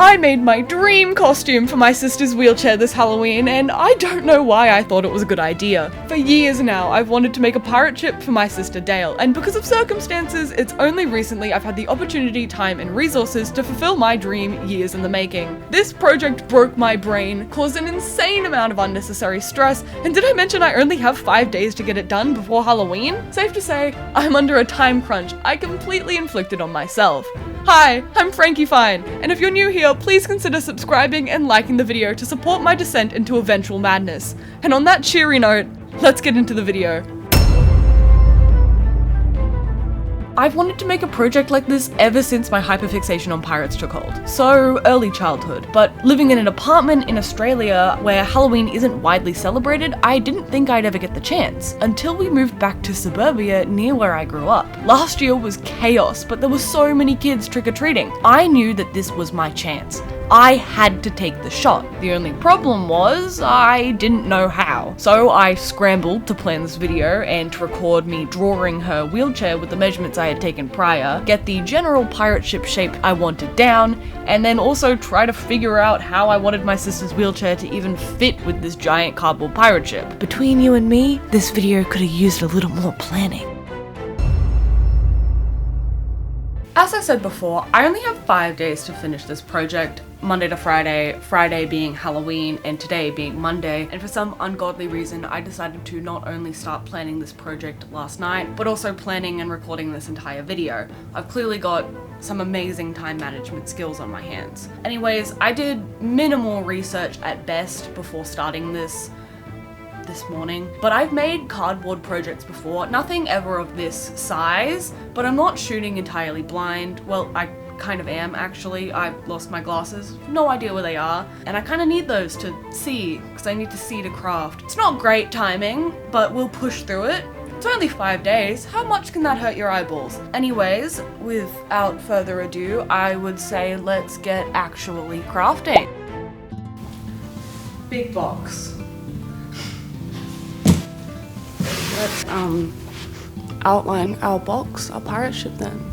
I made my dream costume for my sister's wheelchair this Halloween, and I don't know why I thought it was a good idea. For years now, I've wanted to make a pirate ship for my sister Dale, and because of circumstances, it's only recently I've had the opportunity, time, and resources to fulfill my dream years in the making. This project broke my brain, caused an insane amount of unnecessary stress, and did I mention I only have 5 days to get it done before Halloween? Safe to say, I'm under a time crunch I completely inflicted on myself. Hi, I'm Frankie Fine, and if you're new here, please consider subscribing and liking the video to support my descent into eventual madness. And on that cheery note, let's get into the video. I've wanted to make a project like this ever since my hyperfixation on pirates took hold, so early childhood. But living in an apartment in Australia where Halloween isn't widely celebrated, I didn't think I'd ever get the chance, until we moved back to suburbia near where I grew up. Last year was chaos, but there were so many kids trick-or-treating. I knew that this was my chance. I had to take the shot. The only problem was I didn't know how. So I scrambled to plan this video and to record me drawing her wheelchair with the measurements I had taken prior, get the general pirate ship shape I wanted down, and then also try to figure out how I wanted my sister's wheelchair to even fit with this giant cardboard pirate ship. Between you and me, this video could have used a little more planning. As I said before, I only have 5 days to finish this project, Monday to Friday, Friday being Halloween and today being Monday, and for some ungodly reason I decided to not only start planning this project last night, but also planning and recording this entire video. I've clearly got some amazing time management skills on my hands. Anyways, I did minimal research at best before starting this morning, but I've made cardboard projects before, nothing ever of this size, but I'm not shooting entirely blind. Well, I kind of am actually. I've lost my glasses, no idea where they are, and I kind of need those to see, because I need to see to craft. It's not great timing, but we'll push through it. It's only 5 days, how much can that hurt your eyeballs? Anyways, without further ado, I would say let's get actually crafting. Big box. Let's outline our box, our pirate ship then.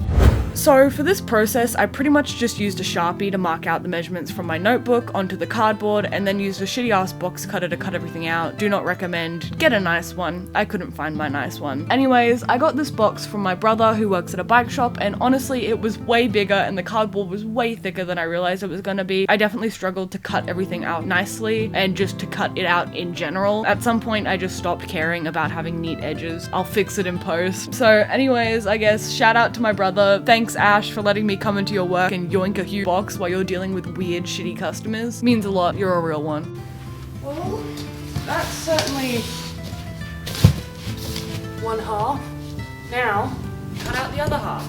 So for this process, I pretty much just used a Sharpie to mark out the measurements from my notebook onto the cardboard, and then used a shitty ass box cutter to cut everything out. Do not recommend. Get a nice one. I couldn't find my nice one. Anyways, I got this box from my brother who works at a bike shop, and honestly it was way bigger and the cardboard was way thicker than I realized it was gonna be. I definitely struggled to cut everything out nicely and just to cut it out in general. At some point I just stopped caring about having neat edges. I'll fix it in post. So anyways, I guess shout out to my brother. Thanks Ash for letting me come into your work and yoink a huge box while you're dealing with weird shitty customers. Means a lot. You're a real one. Well, that's certainly one half. Now, cut out the other half.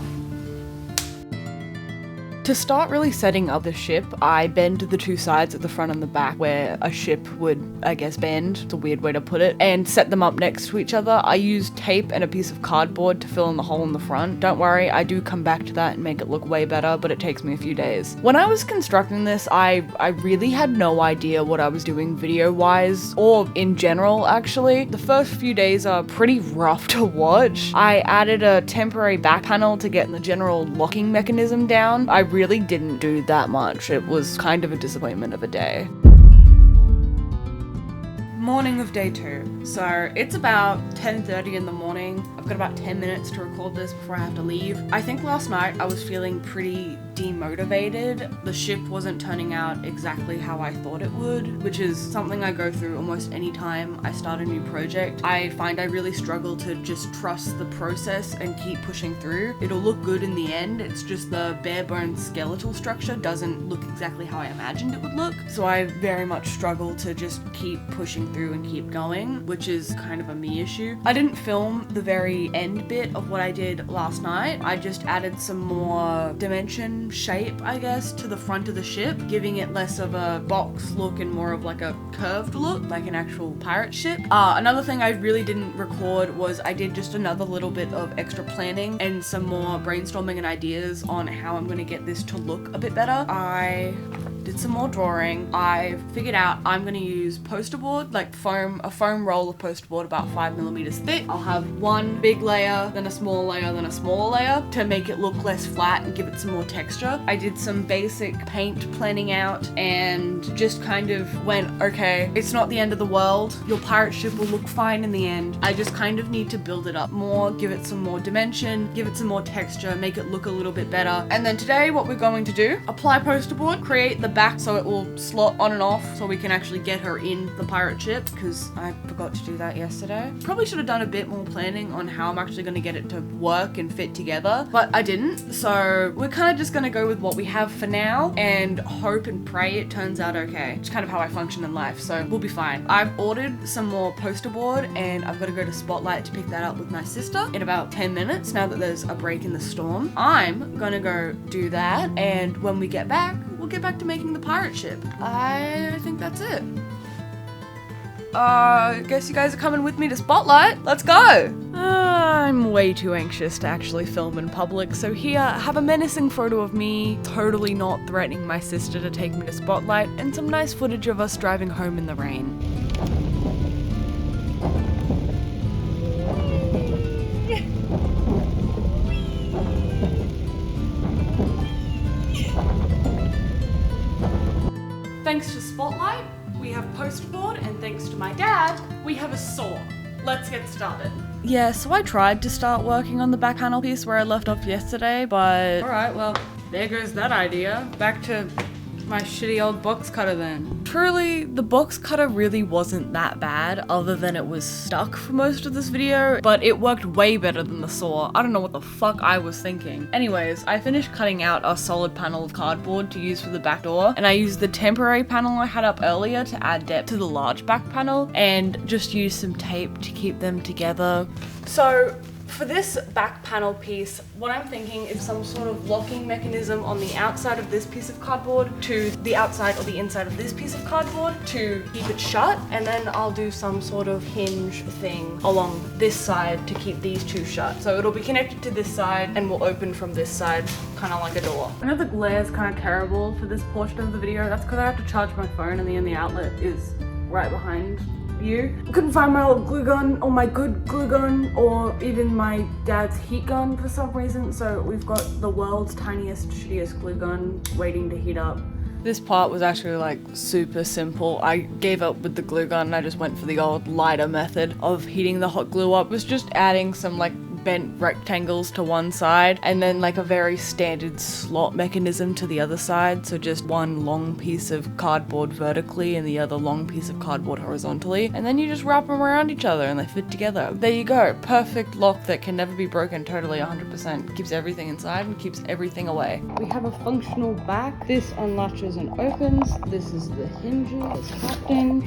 To start really setting up the ship, I bend the two sides at the front and the back where a ship would, I guess, bend. It's a weird way to put it. And set them up next to each other. I use tape and a piece of cardboard to fill in the hole in the front. Don't worry, I do come back to that and make it look way better, but it takes me a few days. When I was constructing this, I really had no idea what I was doing video-wise, or in general, actually. The first few days are pretty rough to watch. I added a temporary back panel to get the general locking mechanism down. I really didn't do that much. It was kind of a disappointment of a day. Morning of day 2. So it's about 10:30 in the morning. I've got about 10 minutes to record this before I have to leave. I think last night I was feeling pretty demotivated. The ship wasn't turning out exactly how I thought it would, which is something I go through almost any time I start a new project. I find I really struggle to just trust the process and keep pushing through. It'll look good in the end, it's just the bare bones skeletal structure doesn't look exactly how I imagined it would look. So I very much struggle to just keep pushing through and keep going, which is kind of a me issue. I didn't film the very end bit of what I did last night. I just added some more dimension shape, I guess, to the front of the ship, giving it less of a box look and more of like a curved look, like an actual pirate ship. Another thing I really didn't record was I did just another little bit of extra planning and some more brainstorming and ideas on how I'm going to get this to look a bit better. I did some more drawing. I figured out I'm gonna use poster board, like a foam roll of poster board about 5mm thick. I'll have one big layer, then a small layer, then a smaller layer to make it look less flat and give it some more texture. I did some basic paint planning out and just kind of went, okay, it's not the end of the world. Your pirate ship will look fine in the end. I just kind of need to build it up more, give it some more dimension, give it some more texture, make it look a little bit better. And then today what we're going to do, apply poster board, create the back so it will slot on and off so we can actually get her in the pirate ship, because I forgot to do that yesterday. Probably should have done a bit more planning on how I'm actually going to get it to work and fit together, but I didn't. So we're kind of just going to go with what we have for now and hope and pray it turns out okay. It's kind of how I function in life, so we'll be fine. I've ordered some more poster board and I've got to go to Spotlight to pick that up with my sister in about 10 minutes now that there's a break in the storm. I'm gonna go do that, and when we get back, we'll get back to making the pirate ship. I think that's it. I guess you guys are coming with me to Spotlight. Let's go! I'm way too anxious to actually film in public, so here, have a menacing photo of me totally not threatening my sister to take me to Spotlight, and some nice footage of us driving home in the rain. Thanks to Spotlight, we have poster board, and thanks to my dad, we have a saw. Let's get started. Yeah, so I tried to start working on the back panel piece where I left off yesterday, but... Alright, well, there goes that idea. Back to my shitty old box cutter then. Truly, the box cutter really wasn't that bad, other than it was stuck for most of this video, but it worked way better than the saw. I don't know what the fuck I was thinking. Anyways, I finished cutting out a solid panel of cardboard to use for the back door, and I used the temporary panel I had up earlier to add depth to the large back panel, and just used some tape to keep them together. So, for this back panel piece, what I'm thinking is some sort of locking mechanism on the outside of this piece of cardboard to the outside or the inside of this piece of cardboard to keep it shut, and then I'll do some sort of hinge thing along this side to keep these two shut. So it'll be connected to this side and will open from this side, kind of like a door. I know the glare is kind of terrible for this portion of the video. That's because I have to charge my phone and the outlet is right behind you. I couldn't find my old glue gun or my good glue gun or even my dad's heat gun for some reason, so we've got the world's tiniest, shittiest glue gun waiting to heat up. This part was actually like super simple. I gave up with the glue gun and I just went for the old lighter method of heating the hot glue up. It was just adding some like bent rectangles to one side and then like a very standard slot mechanism to the other side, so just one long piece of cardboard vertically and the other long piece of cardboard horizontally, and then you just wrap them around each other and they fit together. There you go, perfect lock that can never be broken, totally 100%. Keeps everything inside and keeps everything away. We have a functional back. This unlatches and opens. This is the hinges. Captain.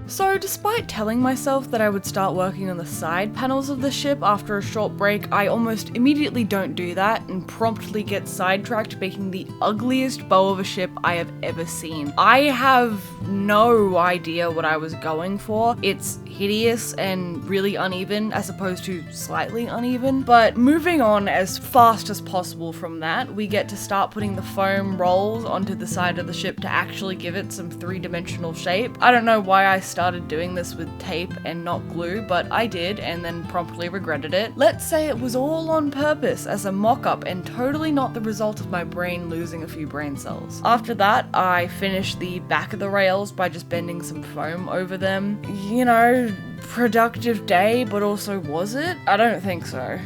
So despite telling myself that I would start working on the side panels of the ship after a short break, I almost immediately don't do that and promptly get sidetracked making the ugliest bow of a ship I have ever seen. I have no idea what I was going for. It's hideous and really uneven as opposed to slightly uneven, but moving on as fast as possible from that, we get to start putting the foam rolls onto the side of the ship to actually give it some three-dimensional shape. I don't know why I started doing this with tape and not glue, but I did and then promptly regretted it. Let's say it was all on purpose as a mock-up and totally not the result of my brain losing a few brain cells. After that, I finished the back of the rails by just bending some foam over them. You know, productive day, but also was it? I don't think so.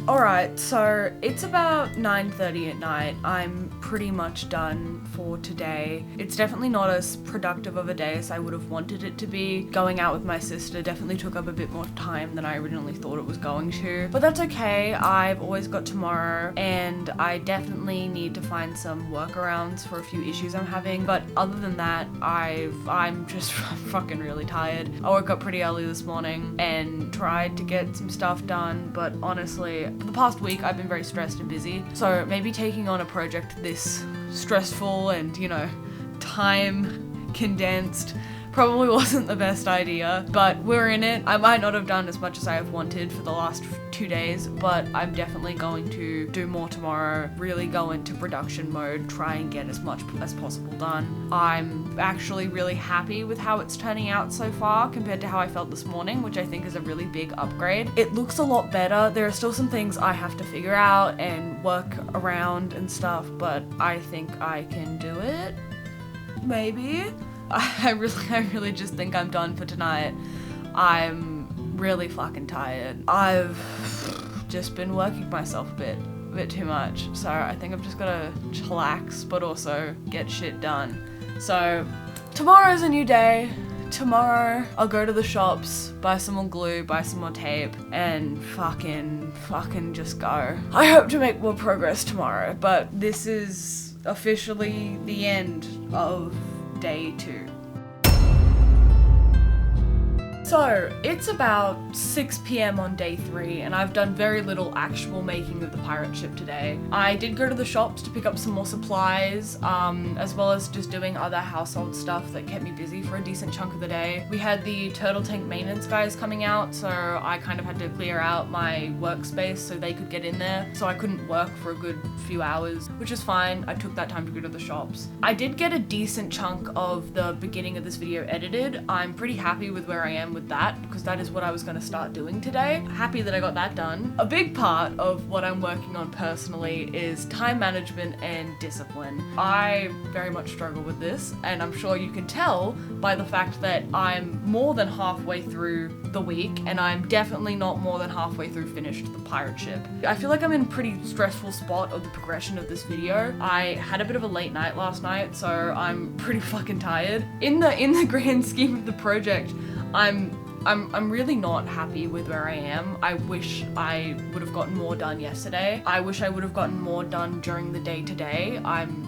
Alright, so it's about 9:30 at night. I'm pretty much done for today. It's definitely not as productive of a day as I would have wanted it to be. Going out with my sister definitely took up a bit more time than I originally thought it was going to. But that's okay, I've always got tomorrow, and I definitely need to find some workarounds for a few issues I'm having. But other than that, I'm just fucking really tired. I woke up pretty early this morning and tried to get some stuff done, but honestly, for the past week, I've been very stressed and busy, so maybe taking on a project this stressful and, you know, time condensed probably wasn't the best idea, but we're in it. I might not have done as much as I have wanted for the last 2 days, but I'm definitely going to do more tomorrow, really go into production mode, try and get as much as possible done. I'm actually really happy with how it's turning out so far compared to how I felt this morning, which I think is a really big upgrade. It looks a lot better. There are still some things I have to figure out and work around and stuff, but I think I can do it. Maybe. I really just think I'm done for tonight. I'm really fucking tired. I've just been working myself a bit too much, so I think I've just gotta chillax but also get shit done. So tomorrow's a new day. Tomorrow I'll go to the shops, buy some more glue, buy some more tape, and fucking just go. I hope to make more progress tomorrow, but this is officially the end of day 2. So it's about 6 p.m. on day 3 and I've done very little actual making of the pirate ship today. I did go to the shops to pick up some more supplies, as well as just doing other household stuff that kept me busy for a decent chunk of the day. We had the turtle tank maintenance guys coming out, so I kind of had to clear out my workspace so they could get in there, so I couldn't work for a good few hours, which is fine. I took that time to go to the shops. I did get a decent chunk of the beginning of this video edited. I'm pretty happy with where I am with that, because that is what I was going to start doing today. Happy that I got that done. A big part of what I'm working on personally is time management and discipline. I very much struggle with this, and I'm sure you can tell by the fact that I'm more than halfway through the week, and I'm definitely not more than halfway through finished the pirate ship. I feel like I'm in a pretty stressful spot of the progression of this video. I had a bit of a late night last night, so I'm pretty fucking tired. In the grand scheme of the project, I'm really not happy with where I am. I wish I would have gotten more done yesterday. I wish I would have gotten more done during the day today. I'm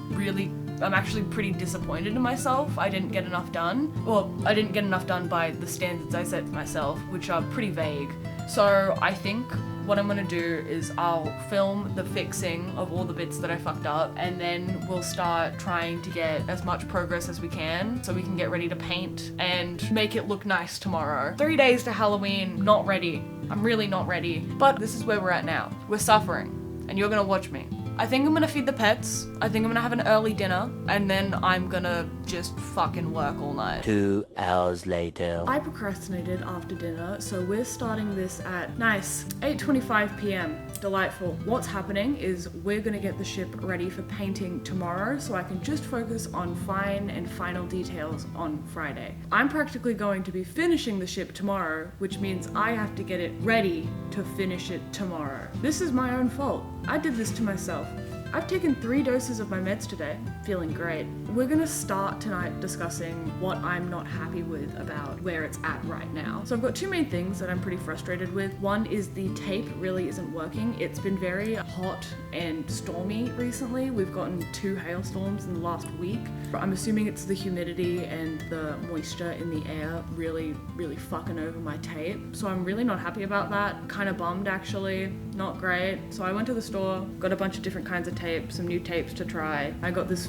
actually pretty disappointed in myself. I didn't get enough done. Well, I didn't get enough done by the standards I set for myself, which are pretty vague. So I think what I'm gonna do is I'll film the fixing of all the bits that I fucked up, and then we'll start trying to get as much progress as we can so we can get ready to paint and make it look nice tomorrow. 3 days to Halloween, not ready. I'm really not ready, but this is where we're at now. We're suffering, and you're gonna watch me. I think I'm gonna feed the pets, I think I'm gonna have an early dinner, and then I'm gonna just fucking work all night. 2 hours later. I procrastinated after dinner, so we're starting this at nice 8:25 p.m. Delightful. What's happening is we're gonna get the ship ready for painting tomorrow so I can just focus on fine and final details on Friday. I'm practically going to be finishing the ship tomorrow, which means I have to get it ready to finish it tomorrow. This is my own fault. I did this to myself. I've taken 3 doses of my meds today, feeling great. We're gonna start tonight discussing what I'm not happy with about where it's at right now. So I've got 2 main things that I'm pretty frustrated with. One is the tape really isn't working. It's been very hot and stormy recently. We've gotten 2 hailstorms in the last week. I'm assuming it's the humidity and the moisture in the air really fucking over my tape. So I'm really not happy about that. Kind of bummed actually, not great. So I went to the store, got a bunch of different kinds of tape, some new tapes to try. I got this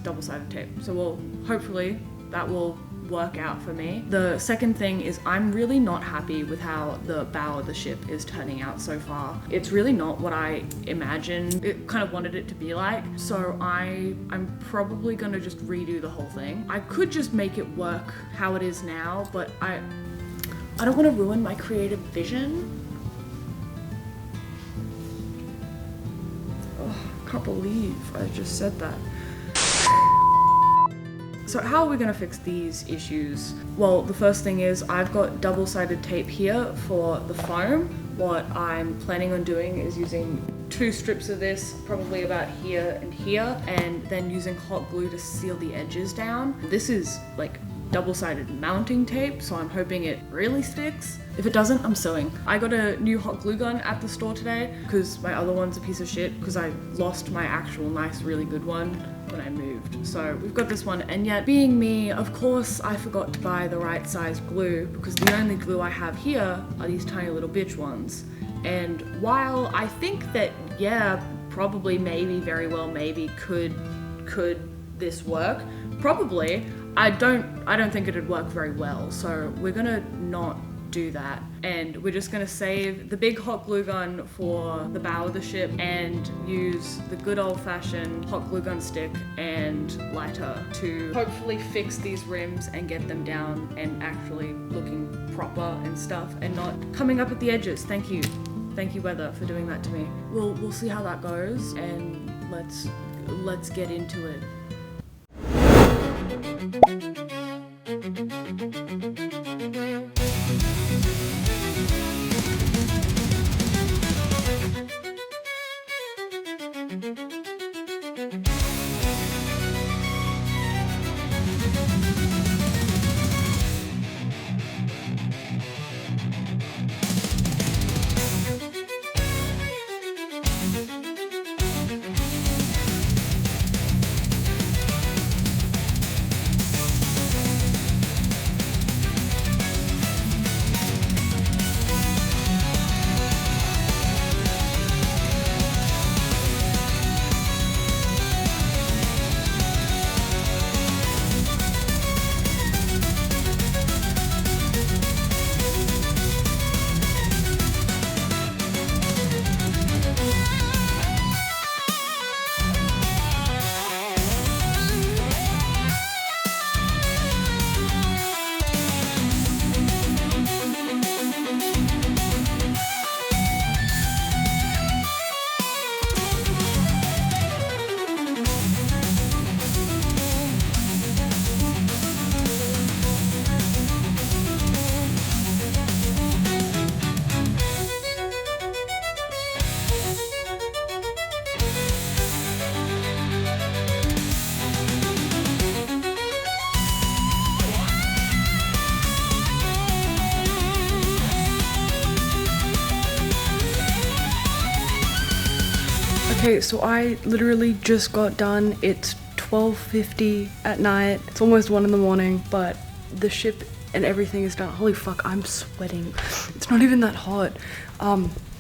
double-sided tape, so hopefully that will work out for me. The second thing is I'm really not happy with how the bow of the ship is turning out so far. It's really not what I imagined it kind of wanted it to be like, so I'm probably gonna just redo the whole thing. I could just make it work how it is now, but I don't want to ruin my creative vision. Can't believe I just said that. So how are we gonna fix these issues? Well, the first thing is I've got double-sided tape here for the foam. What I'm planning on doing is using 2 strips of this, probably about here and here, and then using hot glue to seal the edges down. This is like double-sided mounting tape, so I'm hoping it really sticks. If it doesn't, I'm sewing. I got a new hot glue gun at the store today because my other one's a piece of shit because I lost my actual nice, really good one when I moved. So we've got this one, and yet being me, of course, I forgot to buy the right size glue because the only glue I have here are these tiny little bitch ones. And while I think that, yeah, probably, maybe, very well, maybe could this work? Probably. I don't think it'd work very well, so we're gonna not do that. And we're just gonna save the big hot glue gun for the bow of the ship and use the good old-fashioned hot glue gun stick and lighter to hopefully fix these rims and get them down and actually looking proper and stuff and not coming up at the edges. Thank you weather for doing that to me. We'll see how that goes, and let's get into it. Okay, so I literally just got done. It's 12:50 at night. It's almost 1 in the morning, but the ship and everything is done. Holy fuck, I'm sweating. It's not even that hot.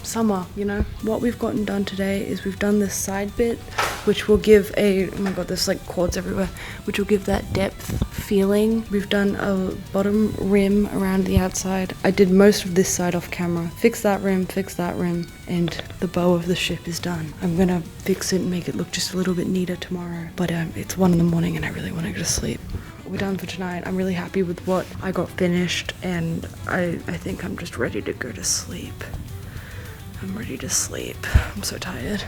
Summer, you know? What we've gotten done today is we've done this side bit, which will give oh my god, there's like cords everywhere, which will give that depth feeling. We've done a bottom rim around the outside. I did most of this side off camera. Fix that rim, and the bow of the ship is done. I'm gonna fix it and make it look just a little bit neater tomorrow. But it's 1 in the morning and I really want to go to sleep. We're done for tonight. I'm really happy with what I got finished, and I think I'm just ready to go to sleep. I'm ready to sleep. I'm so tired.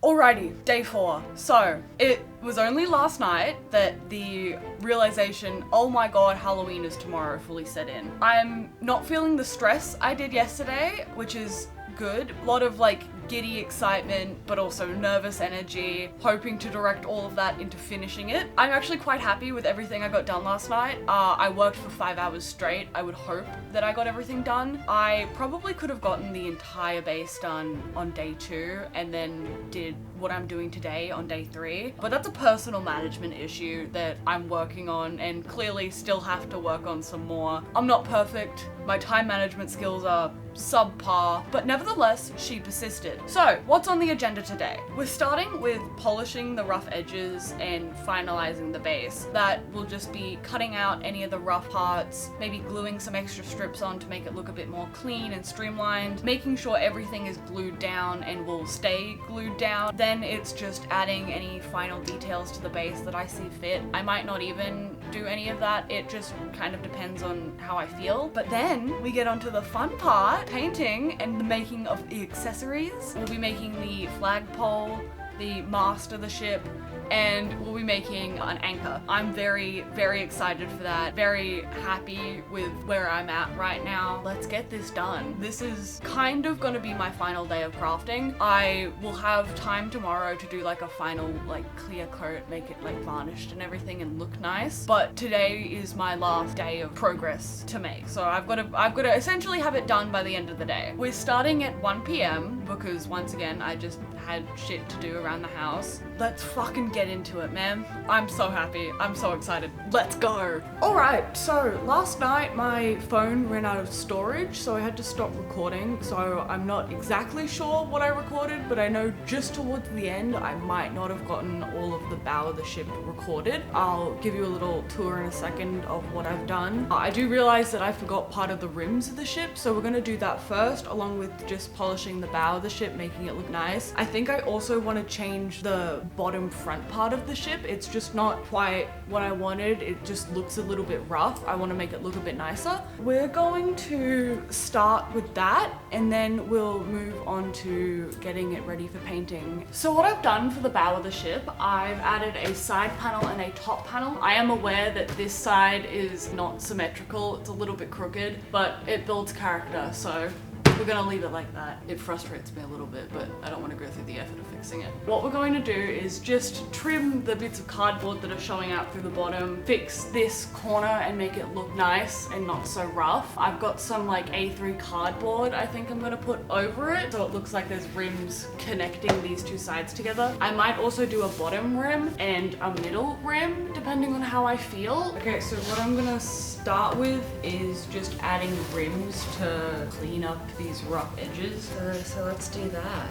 Alrighty, day 4. So, it was only last night that the realization, oh my god, Halloween is tomorrow, fully set in. I'm not feeling the stress I did yesterday, which is good. A lot of like giddy excitement, but also nervous energy, hoping to direct all of that into finishing it. I'm actually quite happy with everything I got done last night. I worked for 5 hours straight. I would hope that I got everything done. I probably could have gotten the entire base done on day 2 and then did what I'm doing today on day 3, but that's a personal management issue that I'm working on and clearly still have to work on some more. I'm not perfect. My time management skills are subpar, but nevertheless, she persisted. So, what's on the agenda today? We're starting with polishing the rough edges and finalizing the base. That will just be cutting out any of the rough parts, maybe gluing some extra strips on to make it look a bit more clean and streamlined, making sure everything is glued down and will stay glued down. Then it's just adding any final details to the base that I see fit. I might not even do any of that. It just kind of depends on how I feel. But then we get onto the fun part, painting and the making of the accessories. We'll be making the flagpole, the mast of the ship, and we'll be making an anchor. I'm very, very excited for that. Very happy with where I'm at right now. Let's get this done. This is kind of gonna be my final day of crafting. I will have time tomorrow to do like a final like clear coat, make it like varnished and everything and look nice. But today is my last day of progress to make. So I've got to essentially have it done by the end of the day. We're starting at 1 p.m. because once again, I just had shit to do around around the house. Let's fucking get into it, man. I'm so happy. I'm so excited. Let's go. Alright, so last night my phone ran out of storage, so I had to stop recording. So I'm not exactly sure what I recorded, but I know just towards the end I might not have gotten all of the bow of the ship recorded. I'll give you a little tour in a second of what I've done. I do realize that I forgot part of the rims of the ship, so we're gonna do that first, along with just polishing the bow of the ship, making it look nice. I think I also want to change the bottom front part of the ship. It's just not quite what I wanted. It just looks a little bit rough. I want to make it look a bit nicer. We're going to start with that, and then we'll move on to getting it ready for painting. So what I've done for the bow of the ship, I've added a side panel and a top panel. I am aware that this side is not symmetrical. It's a little bit crooked, but it builds character, so we're gonna leave it like that. It frustrates me a little bit, but I don't want to go through the effort of fixing it. What we're going to do is just trim the bits of cardboard that are showing out through the bottom, fix this corner and make it look nice and not so rough. I've got some like A3 cardboard I think I'm gonna put over it, so it looks like there's rims connecting these two sides together. I might also do a bottom rim and a middle rim, depending on how I feel. Okay, so what I'm gonna start with is just adding rims to clean up these rough edges. So let's do that.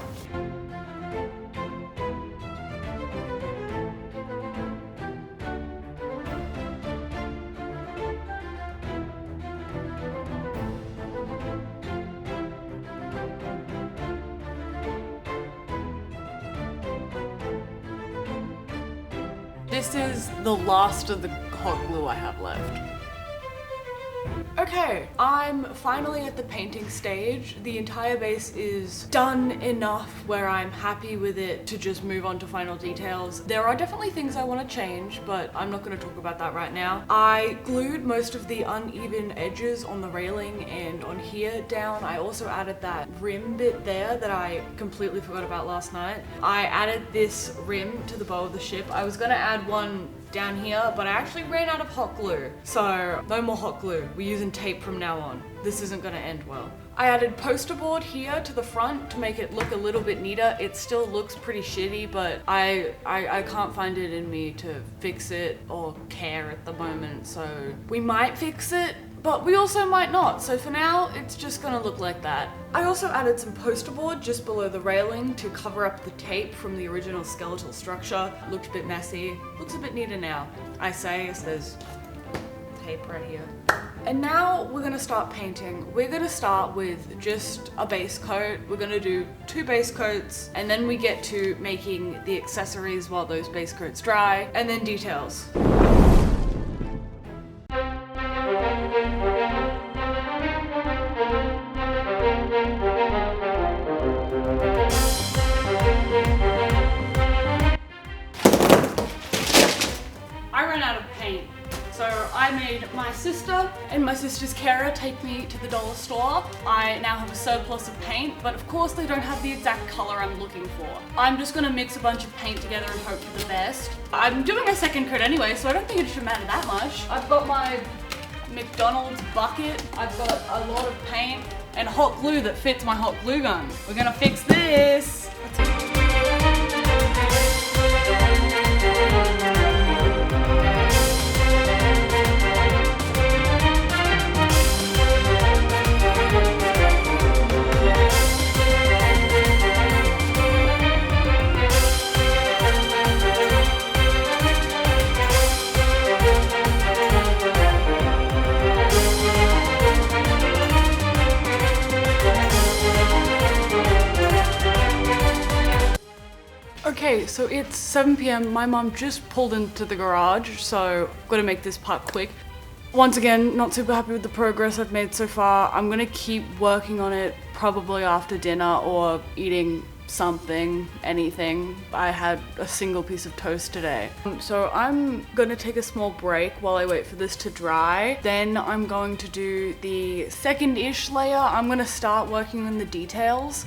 This is the last of the hot glue I have left. Okay, I'm finally at the painting stage. The entire base is done enough where I'm happy with it to just move on to final details. There are definitely things I want to change, but I'm not going to talk about that right now. I glued most of the uneven edges on the railing and on here down. I also added that rim bit there that I completely forgot about last night. I added this rim to the bow of the ship. I was going to add one down here, but I actually ran out of hot glue. So no more hot glue. We're using tape from now on. This isn't gonna end well. I added poster board here to the front to make it look a little bit neater. It still looks pretty shitty, but I can't find it in me to fix it or care at the moment. So we might fix it, but we also might not. So for now, it's just gonna look like that. I also added some poster board just below the railing to cover up the tape from the original skeletal structure. Looked a bit messy, looks a bit neater now. I say as there's tape right here. And now we're gonna start painting. We're gonna start with just a base coat. We're gonna do 2 base coats, and then we get to making the accessories while those base coats dry, and then details. I ran out of paint, so I made my sister and my sister's carer take me to the dollar store. I now have a surplus of paint, but of course they don't have the exact color I'm looking for. I'm just gonna mix a bunch of paint together and hope for the best. I'm doing a second coat anyway, so I don't think it should matter that much. I've got my McDonald's bucket, I've got a lot of paint, and hot glue that fits my hot glue gun. We're gonna fix this. Okay, so it's 7 p.m. My mom just pulled into the garage, so I've got to make this part quick. Once again, not super happy with the progress I've made so far. I'm gonna keep working on it probably after dinner or eating something, anything. I had a single piece of toast today. So I'm gonna take a small break while I wait for this to dry. Then I'm going to do the second-ish layer. I'm gonna start working on the details.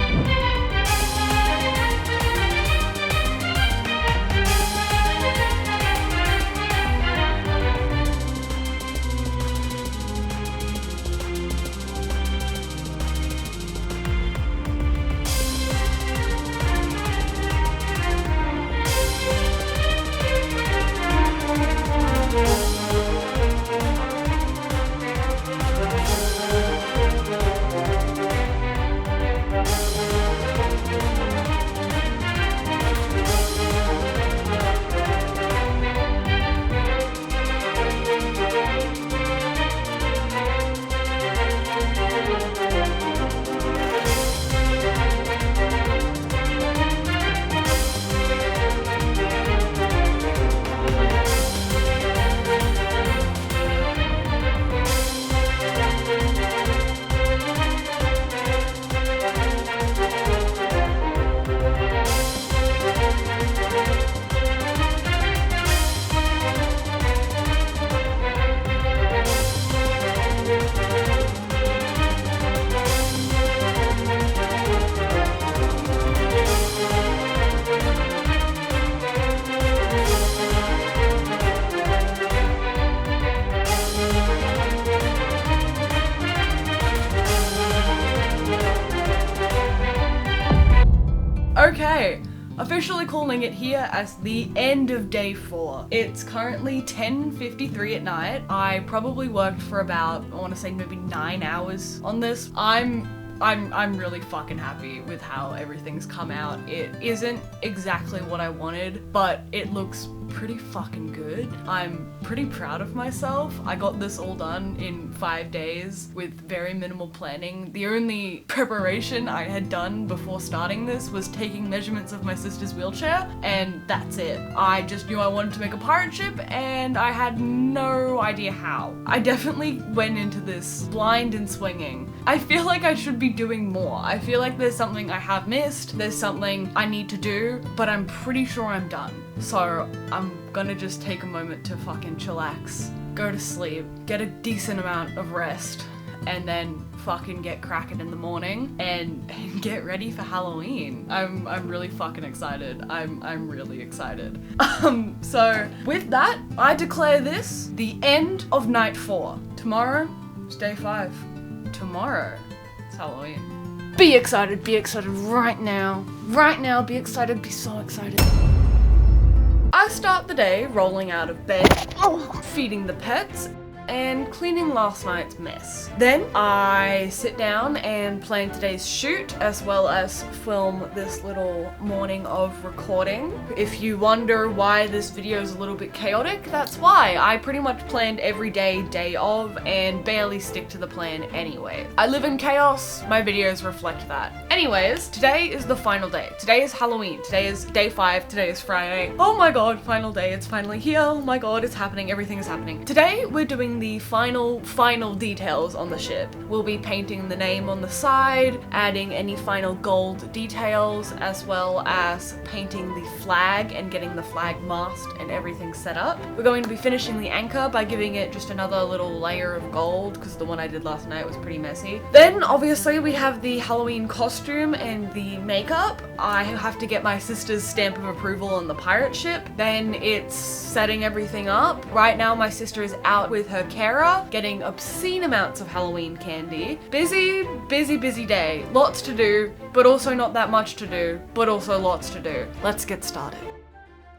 Okay, officially calling it here as the end of day 4. It's currently 10:53 at night. I probably worked for about, I want to say maybe 9 hours on this. I'm really fucking happy with how everything's come out. It isn't exactly what I wanted, but it looks pretty fucking good. I'm pretty proud of myself. I got this all done in 5 days with very minimal planning. The only preparation I had done before starting this was taking measurements of my sister's wheelchair, and that's it. I just knew I wanted to make a pirate ship, and I had no idea how. I definitely went into this blind and swinging. I feel like I should be doing more. I feel like there's something I have missed, there's something I need to do, but I'm pretty sure I'm done. So I'm gonna just take a moment to fucking chillax, go to sleep, get a decent amount of rest, and then fucking get cracking in the morning and get ready for Halloween. I'm really fucking excited. I'm really excited. So with that, I declare this the end of night 4. Tomorrow is day 5. Tomorrow it's Halloween. Be excited right now. Right now, be excited, be so excited. I start the day rolling out of bed, feeding the pets, and cleaning last night's mess. Then I sit down and plan today's shoot, as well as film this little morning of recording. If you wonder why this video is a little bit chaotic, that's why. I pretty much planned every day of, and barely stick to the plan anyway. I live in chaos, my videos reflect that. Anyways, today is the final day. Today is Halloween. Today is day 5, today is Friday. Oh my god, final day, it's finally here. Oh my god, it's happening, everything is happening. Today we're doing the final details on the ship. We'll be painting the name on the side, adding any final gold details, as well as painting the flag and getting the flag mast and everything set up. We're going to be finishing the anchor by giving it just another little layer of gold, because the one I did last night was pretty messy. Then obviously we have the Halloween costume and the makeup. I have to get my sister's stamp of approval on the pirate ship. Then it's setting everything up. Right now my sister is out with her carer, getting obscene amounts of Halloween candy. Busy day. Lots to do, but also not that much to do, but also lots to do. Let's get started.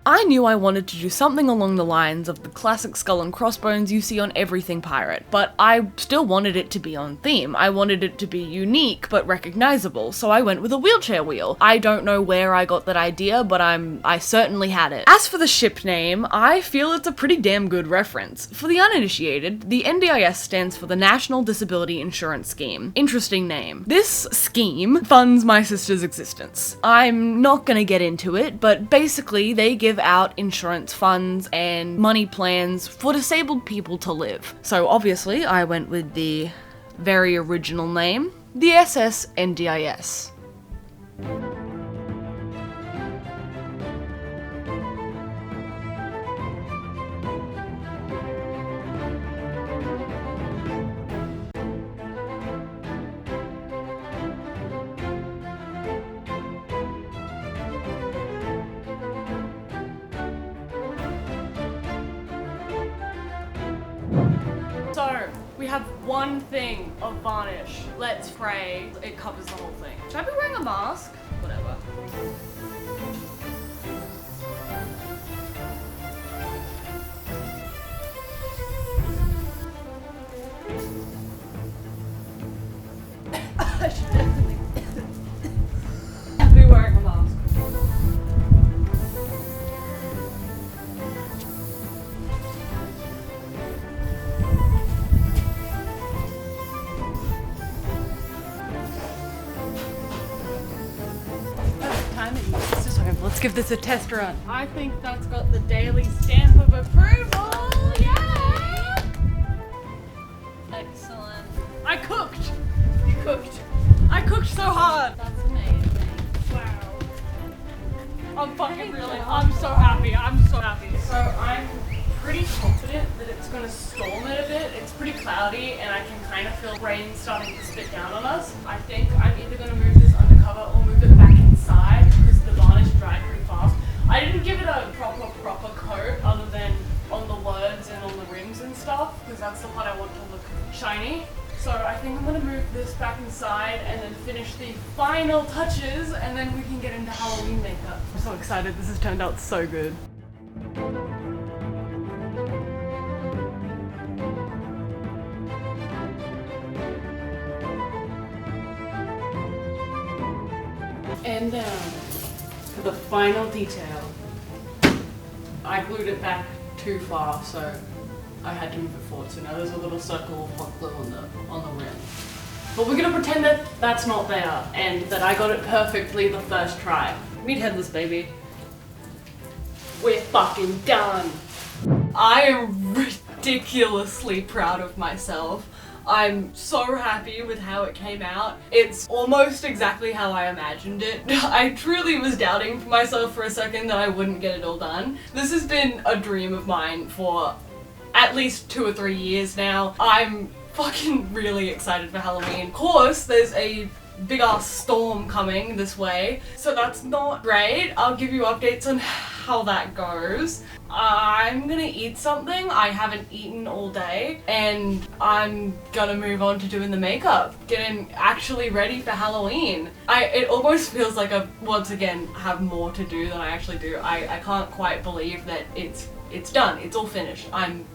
I knew I wanted to do something along the lines of the classic skull and crossbones you see on everything pirate, but I still wanted it to be on theme. I wanted it to be unique but recognizable, so I went with a wheelchair wheel. I don't know where I got that idea, but I certainly had it. As for the ship name, I feel it's a pretty damn good reference. For the uninitiated, the NDIS stands for the National Disability Insurance Scheme. Interesting name. This scheme funds my sister's existence. I'm not gonna get into it, but basically they give out insurance funds and money plans for disabled people to live. So obviously I went with the very original name, the SS NDIS. So, we have one thing of varnish. Let's pray it covers the whole thing. Should I be wearing a mask? Whatever. I should definitely be wearing a mask. Let's give this a test run. I think that's got the daily stamp of approval. Yeah! Excellent. I cooked. You cooked. I cooked so hard. That's amazing. Wow. I'm so happy. I'm so happy. So I'm pretty confident that it's gonna storm it a bit. It's pretty cloudy and I can kind of feel rain starting to spit down on us. I think I'm either gonna move this undercover or move it back inside because the varnish dried pretty fast. I didn't give it a proper coat other than on the words and on the rims and stuff, because that's the part I want to look shiny. So I think I'm gonna move this back inside and then finish the final touches touches and then we can get into Halloween makeup. I'm so excited, this has turned out so good. And for the final detail, I glued it back too far, so I had to move it forward. So now there's a little circle of hot glue on the rim. But we're gonna pretend that that's not there and that I got it perfectly the first try. Meet Headless, baby. We're fucking done. I am ridiculously proud of myself. I'm so happy with how it came out. It's almost exactly how I imagined it. I truly was doubting myself for a second that I wouldn't get it all done. This has been a dream of mine for at least 2 or 3 years now. I'm fucking really excited for Halloween. Of course, there's a big ass storm coming this way, so that's not great. I'll give you updates on how that goes. I'm gonna eat something I haven't eaten all day, and I'm gonna move on to doing the makeup, getting actually ready for Halloween. It almost feels like I, once again, have more to do than I actually do. I can't quite believe that it's done. It's all finished. I'm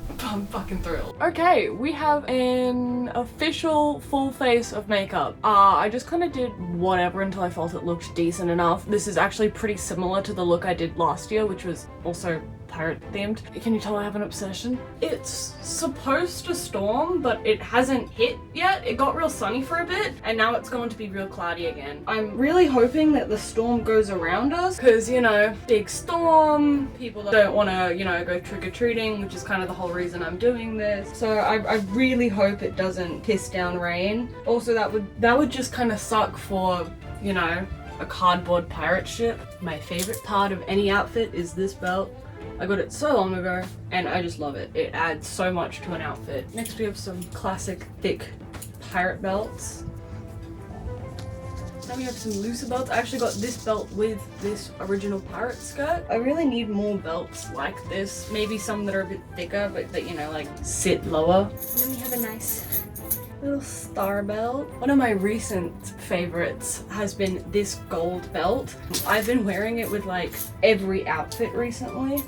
fucking thrilled. Okay, we have an official full face of makeup. I just kind of did whatever until I felt it looked decent enough. This is actually pretty similar to the look I did last year, which was also pirate themed. Can you tell I have an obsession? It's supposed to storm, but it hasn't hit yet. It got real sunny for a bit, and now it's going to be real cloudy again. I'm really hoping that the storm goes around us, because, you know, big storm, people don't want to, you know, go trick-or-treating, which is kind of the whole reason I'm doing this. So I really hope it doesn't piss down rain. Also, that would just kind of suck for, you know, a cardboard pirate ship. My favorite part of any outfit is this belt. I got it so long ago, and I just love it. It adds so much to an outfit. Next we have some classic thick pirate belts. Then we have some looser belts. I actually got this belt with this original pirate skirt. I really need more belts like this. Maybe some that are a bit thicker, but that, you know, like sit lower. And then we have a nice little star belt. One of my recent favorites has been this gold belt. I've been wearing it with like every outfit recently.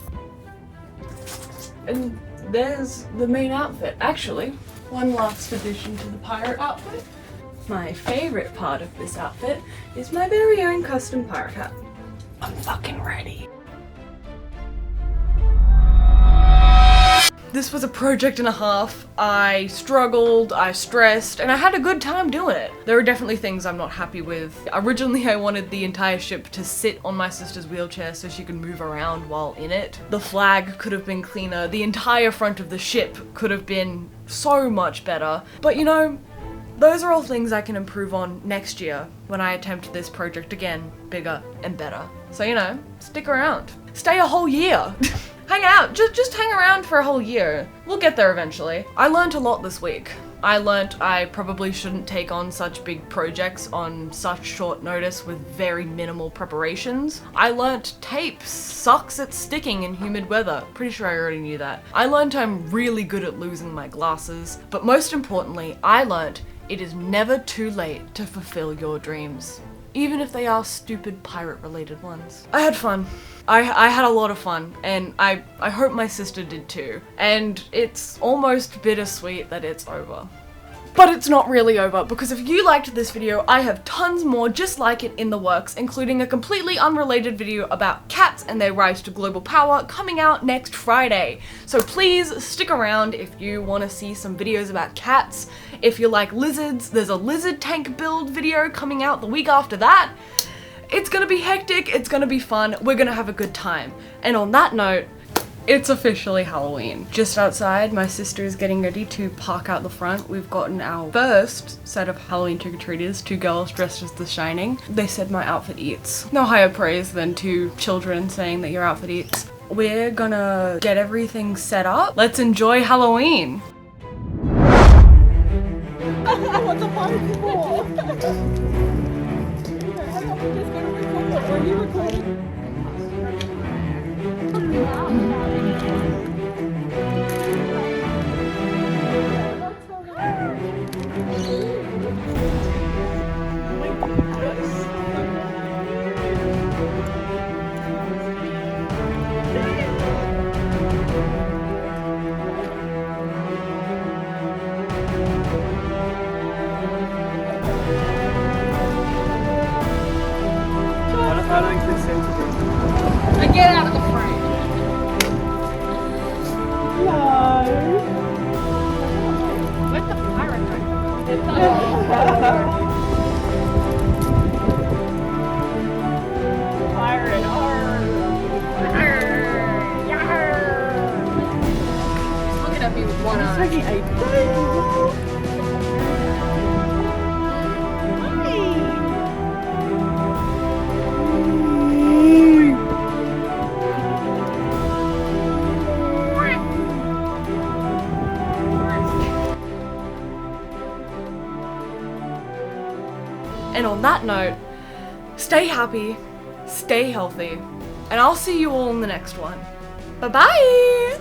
And there's the main outfit. Actually, one last addition to the pirate outfit. My favorite part of this outfit is my very own custom pirate hat. I'm fucking ready. This was a project and a half. I struggled, I stressed, and I had a good time doing it. There are definitely things I'm not happy with. Originally, I wanted the entire ship to sit on my sister's wheelchair so she could move around while in it. The flag could have been cleaner. The entire front of the ship could have been so much better. But you know, those are all things I can improve on next year when I attempt this project again, bigger and better. So, you know, stick around. Stay a whole year. Hang out, just hang around for a whole year. We'll get there eventually. I learned a lot this week. I learnt I probably shouldn't take on such big projects on such short notice with very minimal preparations. I learnt tape sucks at sticking in humid weather. Pretty sure I already knew that. I learnt I'm really good at losing my glasses. But most importantly, I learnt it is never too late to fulfill your dreams. Even if they are stupid pirate-related ones. I had fun. I had a lot of fun, and I hope my sister did too. And it's almost bittersweet that it's over. But it's not really over, because if you liked this video, I have tons more just like it in the works, including a completely unrelated video about cats and their rise to global power coming out next Friday. So please stick around if you want to see some videos about cats. If you like lizards, there's a lizard tank build video coming out the week after that. It's gonna be hectic, it's gonna be fun, we're gonna have a good time. And on that note, it's officially Halloween. Just outside, my sister is getting ready to park out the front. We've gotten our first set of Halloween trick-or-treaters, 2 girls dressed as The Shining. They said my outfit eats. No higher praise than 2 children saying that your outfit eats. We're gonna get everything set up. Let's enjoy Halloween. I want the party more. I'm just gonna record. Are you recording? Fire it hard. He's looking at me with one eye. Taking a dive. And on that note, stay happy, stay healthy, and I'll see you all in the next one. Bye-bye!